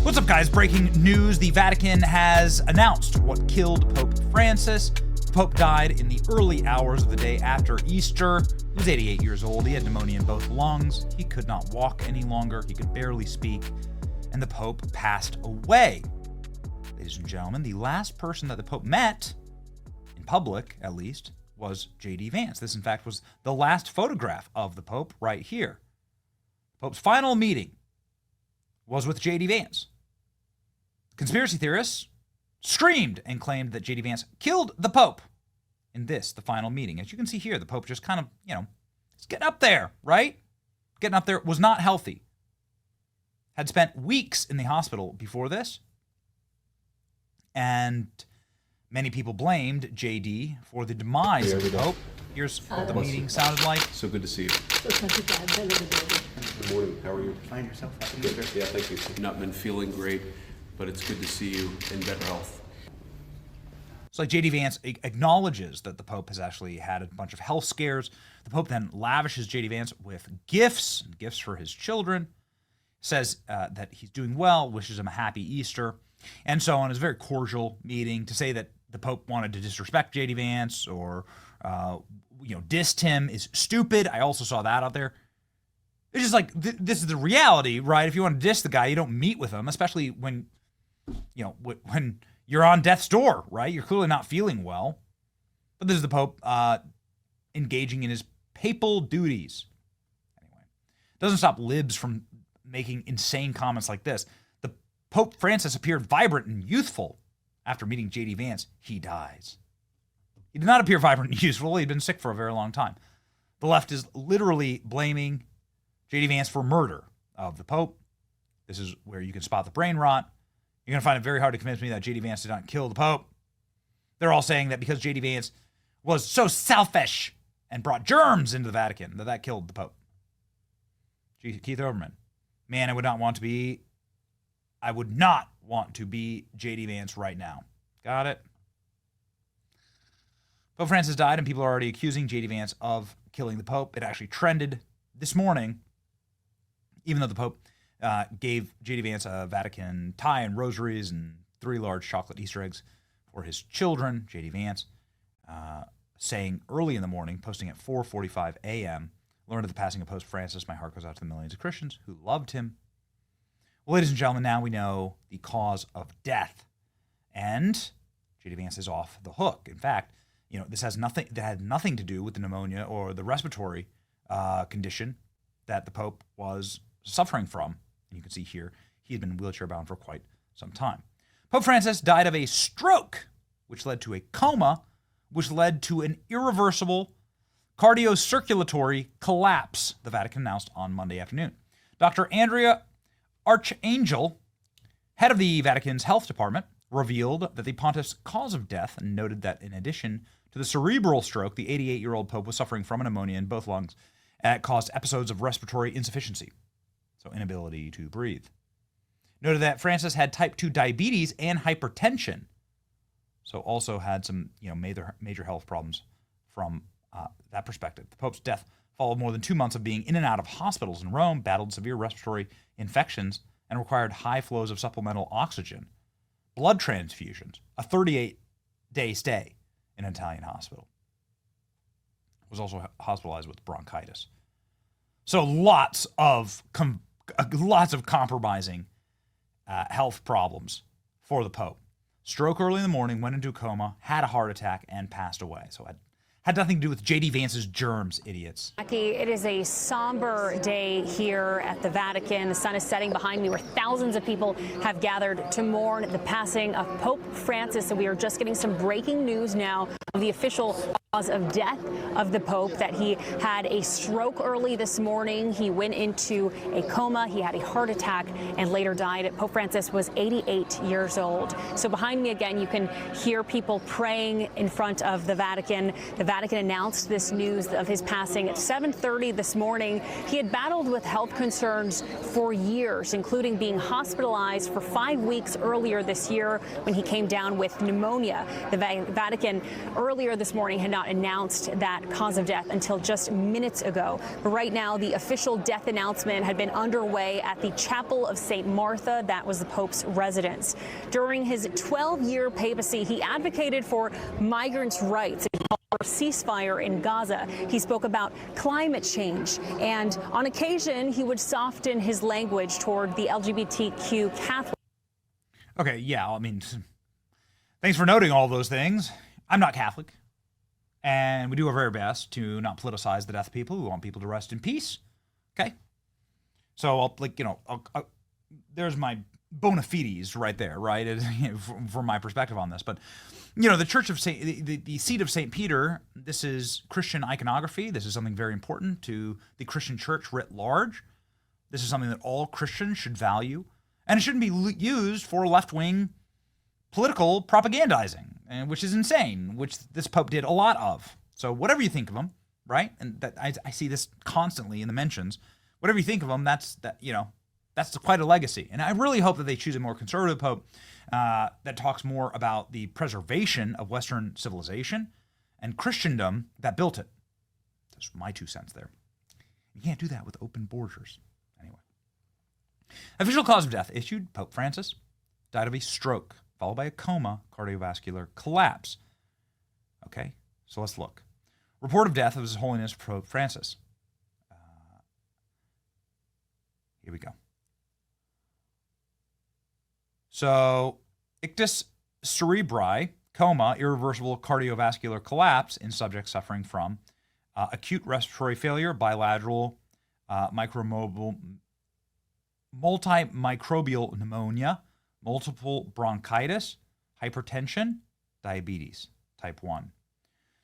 What's up, guys? Breaking news. The Vatican has announced what killed Pope Francis. The Pope died in the early hours of the day after Easter. He was 88 years old. He had pneumonia in both lungs. He could not walk any longer. He could barely speak. And the Pope passed away. Ladies and gentlemen, the last person that the Pope met, in public at least, was J.D. Vance. This, in fact, was the last photograph of the Pope right here. The Pope's final meeting was with J.D. Vance. Conspiracy theorists screamed and claimed that J.D. Vance killed the Pope in this, the final meeting. As you can see here, the Pope just kind of, it's getting up there, right? Getting up there, was not healthy. Had spent weeks in the hospital before this. And many people blamed J.D. for the demise of the Pope. Here's what the meeting sounded like. So good to see you. Good morning. How are you? Find yourself. Good. Yeah, thank you. I've not been feeling great, but it's good to see you in better health. So like J.D. Vance acknowledges that the Pope has actually had a bunch of health scares. The Pope then lavishes J.D. Vance with gifts for his children, says that he's doing well, wishes him a happy Easter, and so on. It's a very cordial meeting. To say that the Pope wanted to disrespect J.D. Vance or dissed him is stupid. I also saw that out there. It's just like, this is the reality, right? If you want to diss the guy, you don't meet with him, especially when you're on death's door, right? You're clearly not feeling well. But this is the Pope engaging in his papal duties. Anyway, doesn't stop libs from making insane comments like this. The Pope Francis appeared vibrant and youthful after meeting J.D. Vance. He dies. He did not appear vibrant and youthful. He'd been sick for a very long time. The left is literally blaming J.D. Vance for murder of the Pope. This is where you can spot the brain rot. You're going to find it very hard to convince me that J.D. Vance did not kill the Pope. They're all saying that because J.D. Vance was so selfish and brought germs into the Vatican, that killed the Pope. Keith Olbermann. Man, I would not want to be J.D. Vance right now. Got it? Pope Francis died, and people are already accusing J.D. Vance of killing the Pope. It actually trended this morning, even though the Pope gave J.D. Vance a Vatican tie and rosaries and 3 large chocolate Easter eggs for his children. J.D. Vance saying early in the morning, posting at 4:45 a.m., learned of the passing of Pope Francis. My heart goes out to the millions of Christians who loved him. Well, ladies and gentlemen, now we know the cause of death, and J.D. Vance is off the hook. In fact, this had nothing to do with the pneumonia or the respiratory condition that the Pope was suffering from. And you can see here, he had been wheelchair bound for quite some time. Pope Francis died of a stroke, which led to a coma, which led to an irreversible cardiocirculatory collapse, the Vatican announced on Monday afternoon. Dr. Andrea Archangel, head of the Vatican's health department, revealed that the pontiff's cause of death, and noted that in addition to the cerebral stroke, the 88-year-old Pope was suffering from pneumonia in both lungs that caused episodes of respiratory insufficiency, so inability to breathe. Noted that Francis had type 2 diabetes and hypertension, so also had some major health problems from that perspective. The Pope's death followed more than 2 months of being in and out of hospitals in Rome, battled severe respiratory infections, and required high flows of supplemental oxygen, blood transfusions, a 38-day stay in an Italian hospital. Was also hospitalized with bronchitis. So lots of compromising health problems for the Pope. Stroke early in the morning, went into a coma, had a heart attack, and passed away. So had nothing to do with J.D. Vance's germs, idiots. Jackie, it is a somber day here at the Vatican. The sun is setting behind me, where thousands of people have gathered to mourn the passing of Pope Francis. And we are just getting some breaking news now of the official cause of death of the Pope, that he had a stroke early this morning. He went into a coma. He had a heart attack and later died. Pope Francis was 88 years old. So behind me again, you can hear people praying in front of the Vatican. The Vatican announced this news of his passing at 7:30 this morning. He had battled with health concerns for years, including being hospitalized for 5 weeks earlier this year when he came down with pneumonia. The Vatican earlier this morning had not announced that cause of death until just minutes ago. But right now, the official death announcement had been underway at the Chapel of St. Martha. That was the Pope's residence. During his 12-year papacy, he advocated for migrants' rights and called for a ceasefire in Gaza. He spoke about climate change, and on occasion, he would soften his language toward the LGBTQ Catholics. Okay, yeah, I mean, thanks for noting all those things. I'm not Catholic, and we do our very best to not politicize the death of people. We want people to rest in peace. Okay, so there's my bona fides right there, right? From my perspective on this, but the Church of the seat of St. Peter. This is Christian iconography. This is something very important to the Christian Church writ large. This is something that all Christians should value, and it shouldn't be used for left-wing political propagandizing, which is insane, which this Pope did a lot of. So whatever you think of him, right? And that I see this constantly in the mentions. Whatever you think of him, that's quite a legacy. And I really hope that they choose a more conservative Pope that talks more about the preservation of Western civilization and Christendom that built it. That's my 2 cents there. You can't do that with open borders. Anyway. Official cause of death issued. Pope Francis died of a stroke, followed by a coma, cardiovascular collapse. Okay, so let's look. Report of death of His Holiness Pope Francis. Here we go. So, ictus cerebri, coma, irreversible cardiovascular collapse in subjects suffering from acute respiratory failure, bilateral multimicrobial pneumonia, multiple bronchitis, hypertension, diabetes, type 1.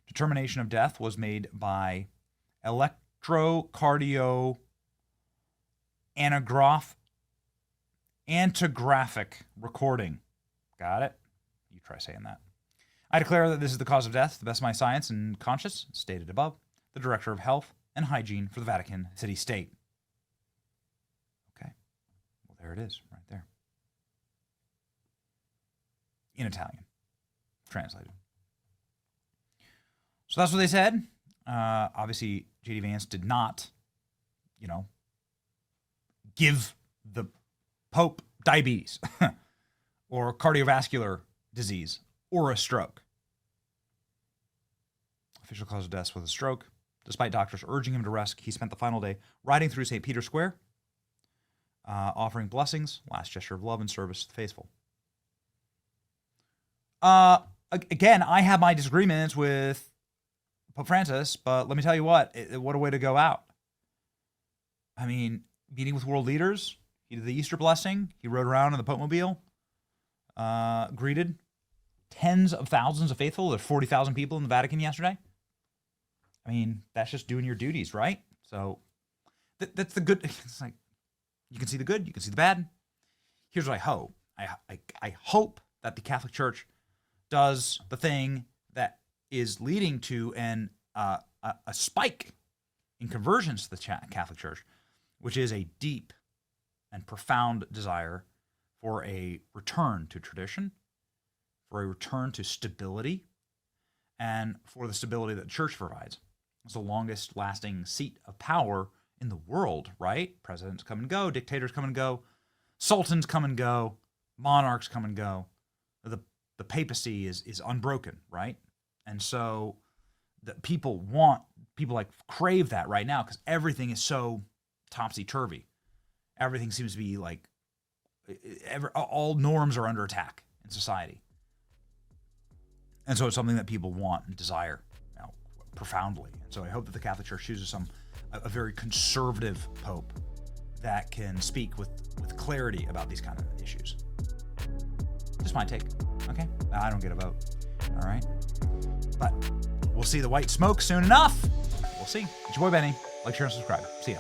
Determination of death was made by electrocardioangiographic recording. Got it? You try saying that. I declare that this is the cause of death, to the best of my science and conscience, stated above, the Director of Health and Hygiene for the Vatican City-State. Okay. Well, there it is, right there. In Italian. Translated. So that's what they said. Obviously, J.D. Vance did not, give the Pope diabetes or cardiovascular disease or a stroke. Official cause of death was a stroke. Despite doctors urging him to rest, he spent the final day riding through St. Peter's Square, offering blessings, last gesture of love and service to the faithful. Again, I have my disagreements with Pope Francis, but let me tell you what a way to go out. I mean, meeting with world leaders, he did the Easter blessing, he rode around in the Pope-mobile, greeted tens of thousands of faithful. There's 40,000 people in the Vatican yesterday. I mean, that's just doing your duties, right? So that's the good. It's like, you can see the good, you can see the bad. Here's what I hope. I hope that the Catholic Church does the thing that is leading to a spike in conversions to the Catholic Church, which is a deep and profound desire for a return to tradition, for a return to stability, and for the stability that the church provides. It's the longest lasting seat of power in the world, right? Presidents come and go, dictators come and go, sultans come and go, monarchs come and go. The papacy is unbroken, right? And so the people crave that right now because everything is so topsy-turvy. Everything seems to be like, all norms are under attack in society. And so it's something that people want and desire profoundly. And so I hope that the Catholic Church chooses a very conservative pope that can speak with clarity about these kind of issues. Just my take, okay? I don't get a vote, all right? But we'll see the white smoke soon enough. We'll see. It's your boy Benny. Like, share, and subscribe. See ya.